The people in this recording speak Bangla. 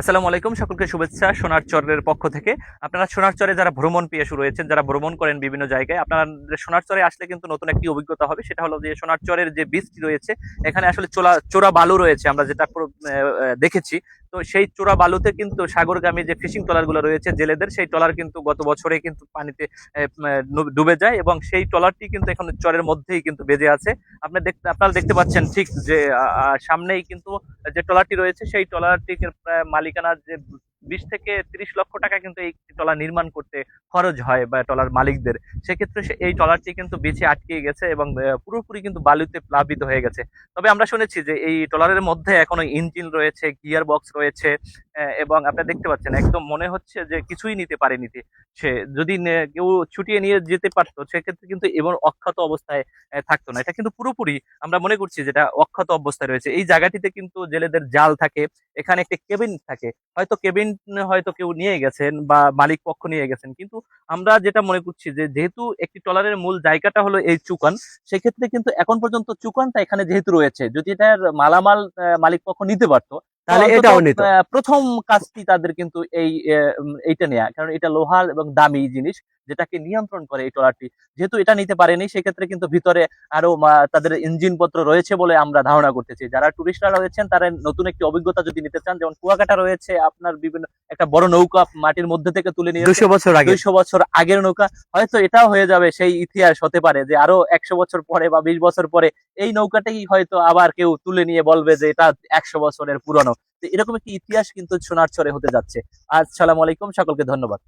আসসালামু আলাইকুম, সকলকে শুভেচ্ছা সোনার চরের পক্ষ থেকে। আপনারা সোনার চরে যারা ভ্রমণ পিয়াসু রয়েছেন, যারা ভ্রমণ করেন বিভিন্ন জায়গায়, আপনারা সোনার চরে আসলে কিন্তু নতুন একটি অভিজ্ঞতা হবে। সেটা হলো যে সোনার চরের যে বীচটি রয়েছে, এখানে আসলে চোরা বালু রয়েছে, আমরা যেটা দেখেছি। তো সেই চোরা বালুতে কিন্তু সাগরগামী যে ফিশিং ট্রলার গুলো রয়েছে জেলেদের, সেই ট্রলার কিন্তু গত বছরে কিন্তু পানিতে ডুবে যায় এবং সেই ট্রলারটি কিন্তু এখন চরের মধ্যেই কিন্তু বেজে আছে। আপনারা দেখতে পাচ্ছেন ঠিক যে সামনেই কিন্তু যে ট্রলারটি রয়েছে, সেই ট্রলারটির মালিকানার যে 20 থেকে 30 লক্ষ টাকা কিন্তু এই ট্রলার নির্মাণ করতে খরচ হয় বা ট্রলার মালিকদের। সেক্ষেত্রে এই ট্রলারটি কিন্তু বিছে আটকে গেছে এবং পুরোপুরি কিন্তু বালুতে প্লাবিত হয়ে গেছে। তবে আমরা শুনেছি যে এই ট্রলারের মধ্যে এখনো ইঞ্জিন রয়েছে, গিয়ার বক্স রয়েছে, এবং আপনারা দেখতে পাচ্ছেন একদম মনে হচ্ছে যে কিছুই নিতে পারেনি সে। যদি কেউ ছুটিয়ে নিয়ে যেতে পারতো সেক্ষেত্রে কিন্তু এবং অক্ষত অবস্থায় থাকতো না। এটা কিন্তু পুরোপুরি আমরা মনে করছি যেটা অক্ষত অবস্থায় রয়েছে। এই জায়গাটিতে কিন্তু জেলেদের জাল থাকে, এখানে একটা কেবিন থাকে। হয়তো কেবিন হয়তো কেউ নিয়ে গেছেন বা মালিক পক্ষ নিয়ে গেছেন, কিন্তু আমরা যেটা মনে করছি যে যেহেতু একটি ট্রলারের মূল জায়গাটা হলো এই চুকান, সেক্ষেত্রে কিন্তু এখন পর্যন্ত চুকানটা এখানে যেহেতু রয়েছে, যদি এটার মালামাল মালিক পক্ষ নিতে পারতো তাহলে তাহলে অন্তত এটাও নিত। প্রথম কাজটি তাদের কিন্তু এইটা নেয়া, কারণ এটা লোহার এবং দামি জিনিস যেটাকে নিয়ন্ত্রণ করে এই ট্রলারটি। যেহেতু এটা নিতে পারেনি, সেক্ষেত্রে কিন্তু ভিতরে আরো তাদের ইঞ্জিন পত্র রয়েছে বলে আমরা ধারণা করতেছি। যারা টুরিস্টরা রয়েছেন তারা নতুন একটি অভিজ্ঞতা যদি নিতে চান, যেমন কুয়াকাটা রয়েছে আপনার বিভিন্ন একটা বড় নৌকা মাটির মধ্যে থেকে তুলে নিয়ে 200 বছর আগে। 200 বছর আগের নৌকা, হয়তো এটাও হয়ে যাবে সেই ইতিহাস হতে পারে যে আরো 100 বছর পরে বা 20 বছর পরে এই নৌকাটাই হয়তো আবার কেউ তুলে নিয়ে বলবে যে এটা 100 বছরের পুরনো। তো এরকম একটি ইতিহাস কিন্তু সোনার চরে হতে যাচ্ছে। আসসালামু আলাইকুম, সকলকে ধন্যবাদ।